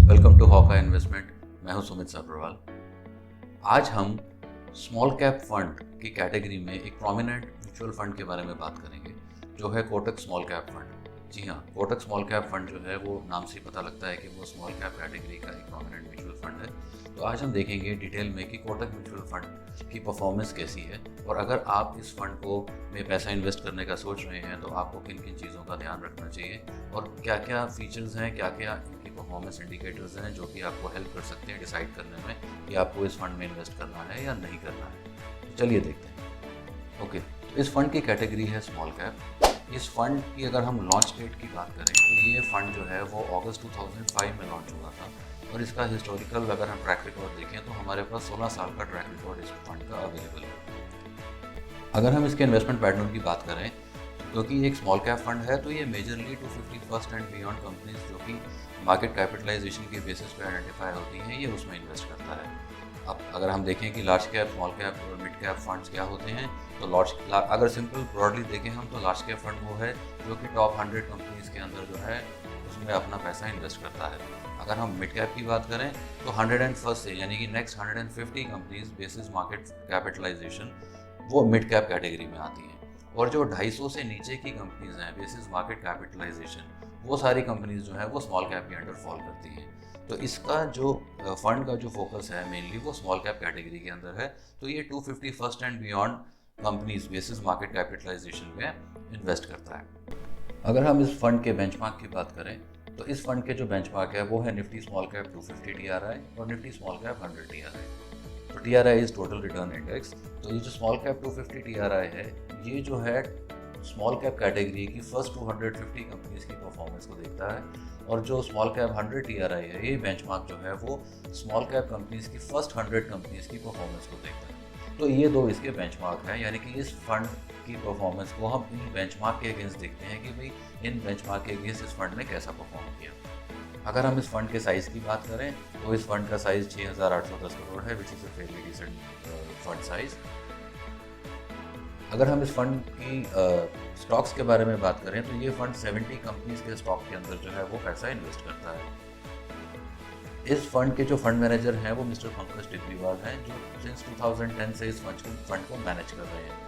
Welcome to हॉका investment. मैं हूं सुमित सब्रवाल। आज हम स्मॉल कैप फंड की कैटेगरी में एक प्रोमिनेंट म्यूचुअल फंड के बारे में बात करेंगे, जो है कोटक स्मॉल कैप फंड। जी हाँ, कोटक स्मॉल कैप फंड जो है वो नाम से पता लगता है कि वो स्मॉल कैप कैटेगरी का एक प्रोमिनेंट म्यूचुअल फंड है। तो आज हम देखेंगे डिटेल में कि कोटक म्यूचुअल फंड की परफॉर्मेंस कैसी है, और अगर आप इस फंड को में पैसा इन्वेस्ट करने का सोच रहे हैं तो आपको किन किन चीज़ों का ध्यान रखना चाहिए और क्या क्या फीचर्स हैं, क्या क्या इनकी परफॉर्मेंस इंडिकेटर्स हैं जो कि आपको हेल्प कर सकते हैं डिसाइड करने में कि आपको इस फंड में इन्वेस्ट करना है या नहीं करना है। तो चलिए देखते हैं। ओके, तो इस फंड की कैटेगरी है स्मॉल कैप। इस फंड की अगर हम लॉन्च डेट की बात करें तो ये फंड जो है वो अगस्त 2005 में लॉन्च हुआ था, और इसका हिस्टोरिकल अगर हम ट्रैक रिकॉर्ड देखें तो हमारे पास 16 साल का ट्रैक रिकॉर्ड इस फंड का अवेलेबल है। अगर हम इसके इन्वेस्टमेंट पैटर्न की बात करें, क्योंकि ये एक स्मॉल कैप फंड है तो ये majorly 250 first and beyond companies जो कि मार्केट कैपिटलाइजेशन के बेसिस पे आइडेंटिफाई होती हैं, ये उसमें इन्वेस्ट करता है। अब अगर हम देखें कि लार्ज कैप, स्मॉल कैप और मिड कैप फंड्स क्या होते हैं, तो अगर सिंपल ब्रॉडली देखें हम तो लार्ज कैप फंड वो है जो कि टॉप 100 कंपनीज के अंदर जो है उसमें अपना पैसा इन्वेस्ट करता है। अगर हम मिड कैप की बात करें तो 101 से यानी कि next 150 companies basis market capitalization वो मिड कैप कैटेगरी में आती हैं, और जो 250 से नीचे की कंपनीज हैं बेसिस मार्केट कैपिटलाइजेशन, वो सारी कंपनीज जो है वो स्मॉल कैप के अंडर फॉल करती हैं। तो इसका जो फंड का जो फोकस है मेनली वो स्मॉल कैप कैटेगरी के अंदर है। तो ये 250 first and beyond companies basis market capitalization में इन्वेस्ट करता है। अगर हम इस फंड के बेंचमार्क की बात करें तो इस फंड के जो बेंचमार्क है वो है निफ्टी स्मॉल कैप 250 TRI और निफ्टी स्मॉल कैप 100 TRI। तो TRI is total return index. तो ये जो स्मॉल कैप 250 TRI है, ये जो है स्मॉल कैप कैटेगरी की फर्स्ट 250 कंपनीज की परफॉर्मेंस को देखता है, और जो स्मॉल कैप 100 TRI है, ये बेंचमार्क जो है वो स्मॉल कैप कंपनीज की फर्स्ट 100 कंपनीज की परफॉर्मेंस को देखता है। तो ये दो इसके बेंचमार्क हैं, यानी कि इस फंड की परफॉर्मेंस को हम इन बेंचमार्क के अगेंस्ट देखते हैं कि भाई इन बेंचमार्क के अगेंस्ट इस फंड ने कैसा परफॉर्म किया। अगर हम इस फंड के साइज़ की बात करें तो इस फंड का साइज़ 6,810 करोड़ है, which is a fairly decent fund size. अगर हम इस फंड की स्टॉक्स के बारे में बात करें तो ये फंड 70 कंपनीज के स्टॉक के अंदर जो है वो पैसा इन्वेस्ट करता है। इस फंड के जो फंड मैनेजर हैं वो मिस्टर पंकज टिग्रीवाल हैं, जो सिंस 2010 से इस फंड को मैनेज कर रहे हैं।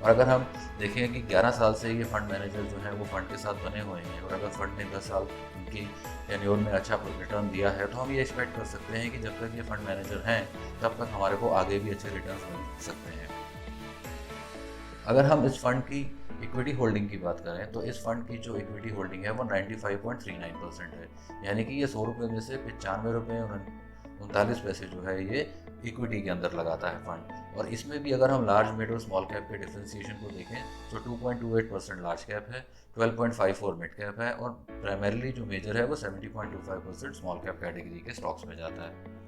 और अगर हम देखें कि 11 साल से ये फंड मैनेजर जो है वो फंड के साथ बने हुए हैं, और अगर फंड ने 10 साल उनकी टेन्योर में अच्छा रिटर्न दिया है, तो हम ये एक्सपेक्ट कर सकते हैं कि जब तक ये फंड मैनेजर हैं तब तक हमारे को आगे भी अच्छे रिटर्न मिल सकते हैं। अगर हम इस फंड की इक्विटी होल्डिंग की बात करें तो इस फंड की जो इक्विटी होल्डिंग है वो 95.39% है, यानी कि ये 100 रुपये में से 95 रुपये 39 पैसे जो है ये इक्विटी के अंदर लगाता है फंड। और इसमें भी अगर हम लार्ज, मिड और स्मॉल कैप के डिफ्रेंसिएशन को देखें तो 2.28% लार्ज कैप है, 12.54 मिड कैप है, और प्राइमरीली जो मेजर है वो 70.25% स्मॉल कैप कैटेगरी के स्टॉक्स में जाता है।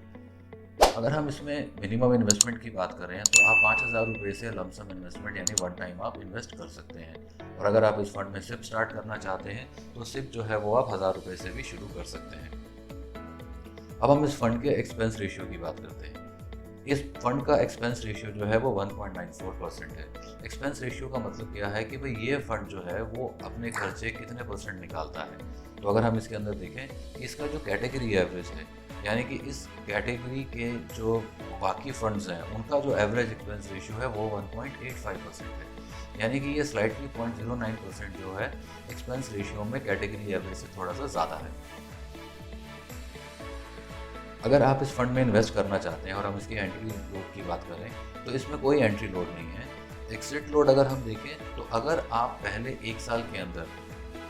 अगर हम इसमें मिनिमम इन्वेस्टमेंट की बात करें तो आप 5,000 रुपये से लमसम इन्वेस्टमेंट यानी वन टाइम आप इन्वेस्ट कर सकते हैं, और अगर आप इस फंड में सिप स्टार्ट करना चाहते हैं तो सिप जो है वो आप 1,000 रुपये से भी शुरू कर सकते हैं। अब हम इस फंड के एक्सपेंस रेशियो की बात करते हैं। इस फंड का एक्सपेंस रेशियो जो है वो 1.94% है। एक्सपेंस रेशियो का मतलब क्या है कि भाई ये फंड जो है वो अपने खर्चे कितने परसेंट निकालता है। तो अगर हम इसके अंदर देखें कि इसका जो कैटेगरी एवरेज है, यानी कि इस कैटेगरी के जो बाकी फंड्स हैं उनका जो एवरेज एक्सपेंस रेशियो है वो 1.85% है, यानी कि ये स्लाइटली 0.09% जो है एक्सपेंस रेशियो में कैटेगरी एवरेज से थोड़ा सा ज़्यादा है। अगर आप इस फंड में इन्वेस्ट करना चाहते हैं और हम इसकी एंट्री लोड की बात करें तो इसमें कोई एंट्री लोड नहीं है। एग्जिट लोड अगर हम देखें तो अगर आप पहले 1 साल के अंदर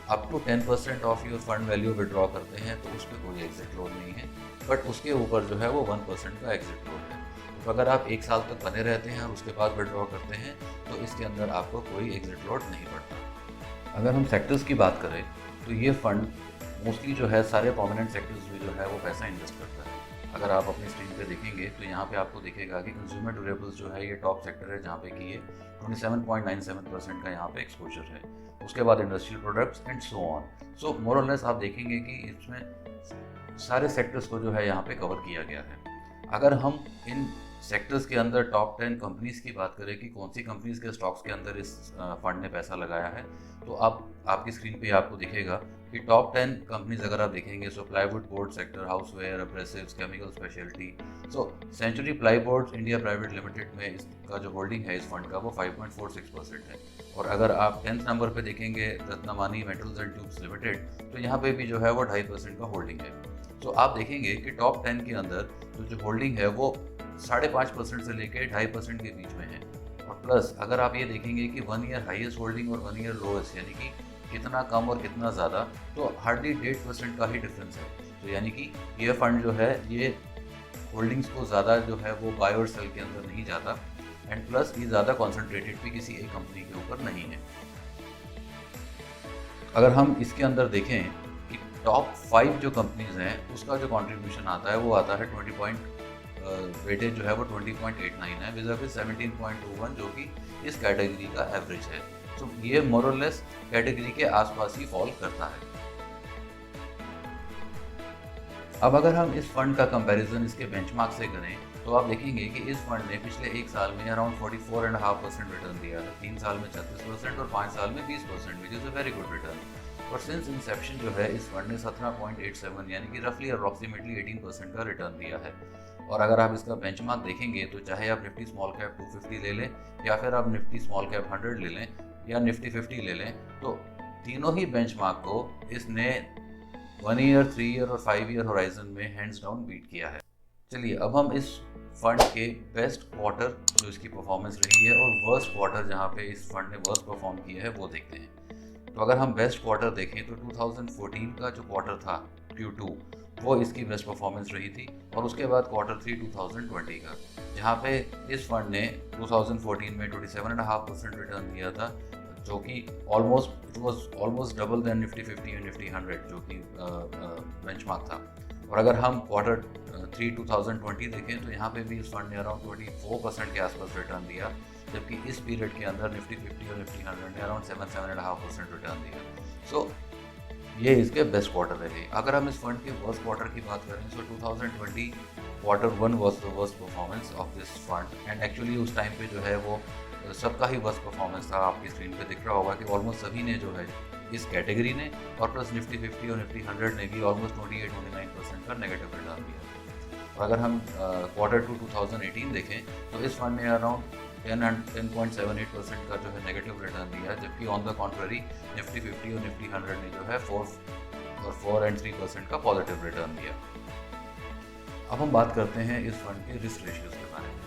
up to 10% of your fund value withdraw करते हैं तो उस पर कोई एग्जिट लोड नहीं है, बट उसके ऊपर जो है वो 1% का एग्जिट लोड है। तो अगर आप 1 साल तक बने रहते हैं और उसके बाद विड्रॉ करते हैं तो इसके अंदर आपको कोई एग्जिट लोड नहीं पड़ता। अगर हम सेक्टर्स की बात करें तो ये फंड मोस्टली जो है सारे प्रोमिनेंट सेक्टर्स में जो है वो पैसा इन्वेस्ट करता है। अगर आप अपनी स्क्रीन पे देखेंगे तो यहाँ पे आपको दिखेगा कि कंज्यूमर ड्यूरेबल्स जो है ये टॉप सेक्टर है, जहाँ पे कि ये 27.97% का यहाँ पे एक्सपोजर है। उसके बाद industrial products and so on. So more और लेस आप देखेंगे कि इसमें सारे सेक्टर्स को जो है यहाँ पे कवर किया गया है। अगर हम इन सेक्टर्स के अंदर टॉप 10 कंपनीज की बात करें कि कौन सी कंपनीज के स्टॉक्स के अंदर इस फंड ने पैसा लगाया है, तो अब आपकी स्क्रीन पे आपको दिखेगा कि टॉप 10 कंपनीज अगर आप देखेंगे, so plywood board sector, housewares, abrasives, chemical speciality. So Century Plyboards India private limited में इसका जो होल्डिंग है इस फंड का वो 5.46% है। और अगर आप 10th नंबर पे देखेंगे रत्नमानी मेटल्स एंड ट्यूब्स लिमिटेड, तो यहाँ पे भी जो है वो 2.5% का होल्डिंग है। तो आप देखेंगे कि टॉप 10 के अंदर जो होल्डिंग है वो 5.5% से लेकर 2.5% के बीच में है। और प्लस अगर आप ये देखेंगे कि 1 ईयर हाईएस्ट होल्डिंग और 1 ईयर लोएस्ट, यानी कि कितना कम और कितना ज़्यादा, तो हार्डली 1.5% का ही डिफरेंस है। तो यानी कि ये फंड जो है ये होल्डिंग्स को ज़्यादा जो है वो बाय और सेल के अंदर नहीं जाता, एंड प्लस ये ज़्यादा कॉन्सेंट्रेटेड भी किसी एक कंपनी के ऊपर नहीं है। अगर हम इसके अंदर देखें कि टॉप 5 जो कंपनीज हैं उसका जो कंट्रीब्यूशन आता है वो आता है 20 वेटेज जो है वो 20.89 है, विज़ 17.21 जो कि इस कैटेगरी का एवरेज है। तो ये मोर और लेस कैटेगरी के आसपास ही फॉल करता है। अब अगर हम इस फंड का कंपैरिजन इसके बेंचमार्क से करें, तो आप देखेंगे कि इस फंड ने पिछले एक साल में अराउंड 44.5% रिटर्न दिया है, 3 साल में 36% और 5 साल में 20%, विच is a very good return. और सिंस इंसेप्शन जो है इस फंड ने 17.87 यानी कि रफली अप्रॉक्सीमेटली 18% का रिटर्न दिया है। और अगर आप इसका बेंचमार्क देखेंगे तो चाहे आप निफ्टी स्मॉल कैप 250 ले लें या फिर आप निफ्टी स्मॉल कैप 100 ले लें या निफ्टी 50 ले लें, तो तीनों ही बेंचमार्क को इसने 1 ईयर, 3 ईयर और 5 ईयर होराइजन में हैंड्स डाउन बीट किया है। चलिए अब हम इस फंड के बेस्ट क्वार्टर जो इसकी परफॉर्मेंस रही है और वर्स्ट क्वार्टर जहाँ पे इस फंड ने वर्स्ट परफॉर्म किया है वो देखते हैं। तो अगर हम बेस्ट क्वार्टर देखें तो 2014 का जो क्वार्टर था Q2 वो इसकी बेस्ट परफॉर्मेंस रही थी, और उसके बाद क्वार्टर 3 2020 का, जहाँ पे इस फंड ने 2014 में 27.5% रिटर्न दिया था, जो कि ऑलमोस्ट डबल देन निफ्टी 50 और निफ्टी 100 जो कि बेंचमार्क था। और अगर हम क्वार्टर 3 2020 देखें तो यहाँ पे भी इस फंड ने अराउंड 24% के आसपास रिटर्न दिया, जबकि इस पीरियड के अंदर निफ्टी 50 और निफ्टी 100 ने अराउंड 7.5% रिटर्न दिया। सो ये इसके बेस्ट क्वार्टर रहे। अगर हम इस फंड के वर्स्ट क्वार्टर की बात करें तो 2020 quarter 1 was the worst performance of this fund, and actually उस टाइम पे जो है वो सबका ही वर्स्ट परफॉर्मेंस था। आपकी स्क्रीन पे दिख रहा होगा कि ऑलमोस्ट सभी ने जो है इस कैटेगरी ने और प्लस निफ्टी 50 और निफ्टी 100 ने भी ऑलमोस्ट 28-29% का नेगेटिव रिटर्न दिया। और अगर हम क्वार्टर 2 2018 देखें तो इस फंड ने अराउंड 10.78% का जो है नेगेटिव रिटर्न दिया, जबकि ऑन द कॉन्ट्ररी निफ्टी 50 और निफ्टी 100 ने जो है 4 और 3% का पॉजिटिव रिटर्न दिया। अब हम बात करते हैं इस फंड के रिस्क रेशियोज के बारे में।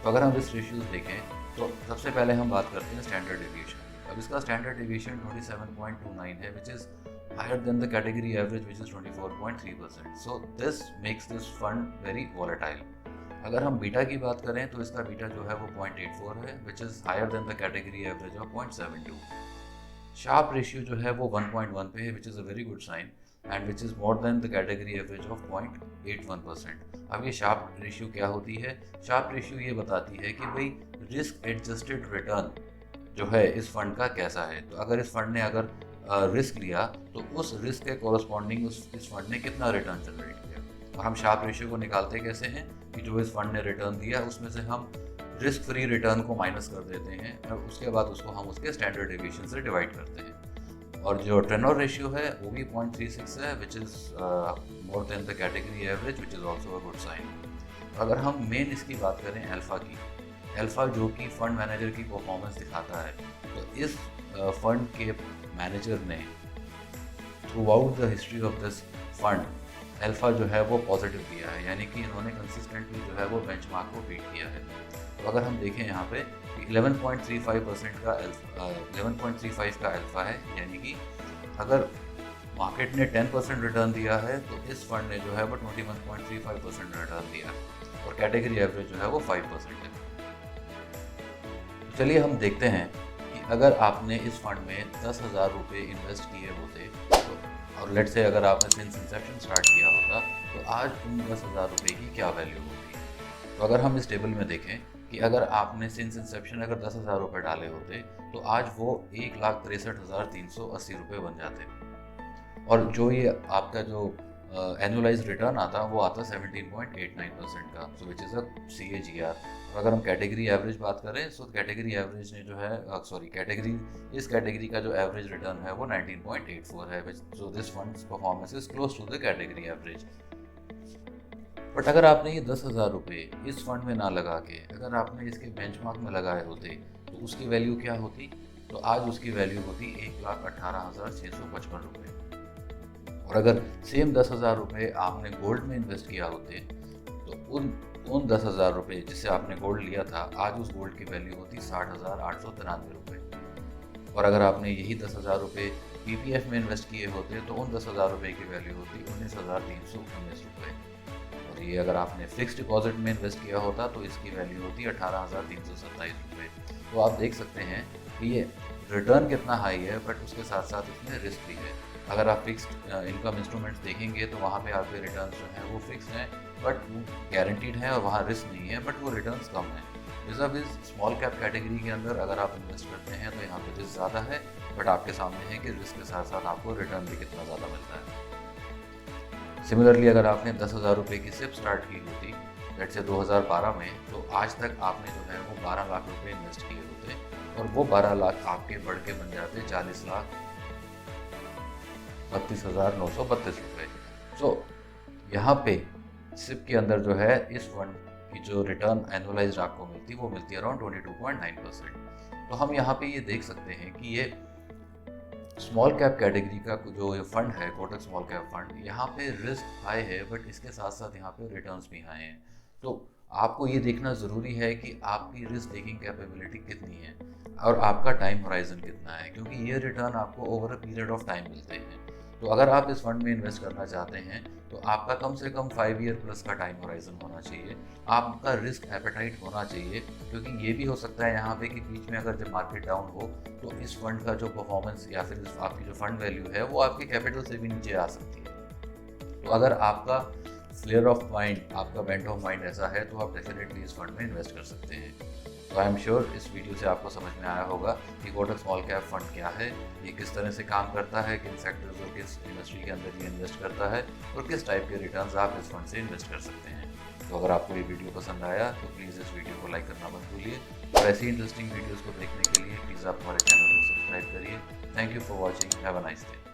तो अगर हम रिस्क रेशियोज देखें तो सबसे पहले हम बात करते हैं स्टैंडर्ड डेविएशन। अब इसका स्टैंडर्ड डेविएशन 27.29 है, which is higher than the category average which is 24.3%। So this makes this fund very volatile. अगर हम बीटा की बात करें तो इसका बीटा जो है वो 0.84 है, which is higher than the category average of 0.72। Sharpe ratio जो है वो 1.1 पे है, which is a very good sign, and which is more than the category average of 0.81%। अब ये शार्प रेशियो क्या होती है? शार्प रेशियो ये बताती है कि भाई रिस्क एडजस्टेड रिटर्न जो है इस फंड का कैसा है। तो अगर इस फंड ने अगर रिस्क लिया तो उस रिस्क के कॉरस्पॉन्डिंग इस फंड ने कितना रिटर्न जनरेट किया। और हम शार्प रेशियो को निकालते कैसे हैं कि जो इस फंड ने रिटर्न दिया उसमें से हम रिस्क फ्री रिटर्न को माइनस कर देते हैं और उसके बाद उसको हम उसके स्टैंडर्ड डेविएशन से डिवाइड करते हैं। और जो टेनोर रेशियो है वो भी 0.36 है, which is more than the category average, which is also a good sign. अगर हम मेन इसकी बात करें अल्फ़ा की, अल्फ़ा जो कि फंड मैनेजर की परफॉर्मेंस दिखाता है, तो इस फंड के मैनेजर ने through out the history of this fund alpha जो है वो पॉजिटिव दिया है, यानी कि इन्होंने कंसिस्टेंटली जो है वो बेंचमार्क को बीट किया है। तो अगर हम देखें यहाँ पे 11.35% का 11.35 का अल्फ़ा है, यानी कि अगर मार्केट ने 10% रिटर्न दिया है तो इस फंड ने जो है वो 21.35% रिटर्न दिया है, और कैटेगरी एवरेज जो है वो 5% है। तो चलिए हम देखते हैं कि अगर आपने इस फंड में 10,000 रुपये इन्वेस्ट किए होते तो, और लेट से अगर आपने सिंस इंसेप्शन स्टार्ट किया होता तो आज उन 10,000 रुपये की क्या वैल्यू होती। तो अगर हम इस टेबल में देखें कि अगर आपने सिंस इंसेप्शन अगर 10,000 रुपये डाले होते तो आज वो 1,63,380 रुपये बन जाते। और जो ये आपका जो एनुअलाइज रिटर्न आता वो आता 17.89% का, सो विच इज़ अ CAGR। और अगर हम कैटेगरी एवरेज बात करें तो कैटेगरी एवरेज ने जो है इस कैटेगरी का जो एवरेज रिटर्न है वो 19.84 है, so this fund's performance is close to the category average. But अगर आपने ये 10,000 रुपये इस फंड में ना लगा के अगर आपने इसके बेंचमार्क में लगाए होते तो उसकी वैल्यू क्या होती? तो आज उसकी वैल्यू होती 1,18,655 रुपये। और अगर सेम 10,000 रुपये आपने गोल्ड में इन्वेस्ट किया होते तो उन 10,000 रुपये जिससे आपने गोल्ड लिया था, आज उस गोल्ड की वैल्यू होती 60,893 रुपये। और अगर आपने यही 10,000 रुपये PPF में इन्वेस्ट किए होते तो उन 10,000 रुपये की वैल्यू होती 19,319 रुपये। और ये अगर आपने फिक्स डिपॉजिट में इन्वेस्ट किया होता तो इसकी वैल्यू होती 18,327 रुपये। तो आप देख सकते हैं कि ये रिटर्न कितना हाई है, बट उसके साथ साथ इसमें रिस्क भी है। अगर आप फिक्स्ड इनकम इंस्ट्रूमेंट्स देखेंगे तो वहाँ पे आपके रिटर्न्स जो हैं वो फिक्स हैं, बट वो गारंटीड है और वहाँ रिस्क नहीं है, बट वो रिटर्न्स कम हैं। इस स्मॉल कैप कैटेगरी के अंदर अगर आप इन्वेस्ट करते हैं तो यहाँ पे रिस्क ज़्यादा है, बट आपके सामने है कि रिस्क के साथ साथ आपको रिटर्न भी कितना ज़्यादा मिलता है। सिमिलरली अगर आपने 10,000 रुपये की सिप स्टार्ट की होती लेट्स से 2012 में, तो आज तक आपने जो है वो 12 लाख रुपये इन्वेस्ट किए होते और वो 12 लाख आपके बढ़ के बन जाते 40,32,932 रुपये। सो यहाँ पे सिप के अंदर जो है इस फंड की जो रिटर्न एनुअलाइज्ड आपको मिलती वो मिलती है अराउंड 22.9%। तो हम यहाँ पे ये देख सकते हैं कि ये स्मॉल कैप कैटेगरी का जो ये फंड है कोटक स्मॉल कैप फंड, यहाँ पे रिस्क हाई है, बट इसके साथ साथ यहाँ पे रिटर्न्स भी हाई हैं। तो आपको ये देखना ज़रूरी है कि आपकी रिस्क टेकिंग कैपेबिलिटी कितनी है और आपका टाइम होराइजन कितना है, क्योंकि ये रिटर्न आपको over a period of time मिलते हैं। तो अगर आप इस फंड में इन्वेस्ट करना चाहते हैं तो आपका कम से कम 5 ईयर प्लस का टाइम होराइजन होना चाहिए, आपका रिस्क एपेटाइट होना चाहिए, क्योंकि ये भी हो सकता है यहाँ पे कि बीच में अगर जब मार्केट डाउन हो तो इस फंड का जो परफॉर्मेंस या फिर आपकी जो फंड वैल्यू है वो आपके कैपिटल से भी नीचे आ सकती है। तो अगर आपका फ्लेयर ऑफ माइंड, आपका बेंट ऑफ माइंड ऐसा है तो आप डेफिनेटली इस फंड में इन्वेस्ट कर सकते हैं। तो आई एम श्योर इस वीडियो से आपको समझ में आया होगा कि कोटक स्मॉल कैप फंड क्या है, ये किस तरह से काम करता है, किन सेक्टर्स और किस इंडस्ट्री के अंदर ये इन्वेस्ट करता है और किस टाइप के रिटर्न्स आप इस फंड से इन्वेस्ट कर सकते हैं। तो अगर आपको ये वीडियो पसंद आया तो प्लीज़ इस वीडियो को लाइक करना मत भूलिए और ऐसी इंटरेस्टिंग वीडियोज़ को देखने के लिए प्लीज़ आप हमारे चैनल को सब्सक्राइब करिए। Thank you for watching, have a nice day.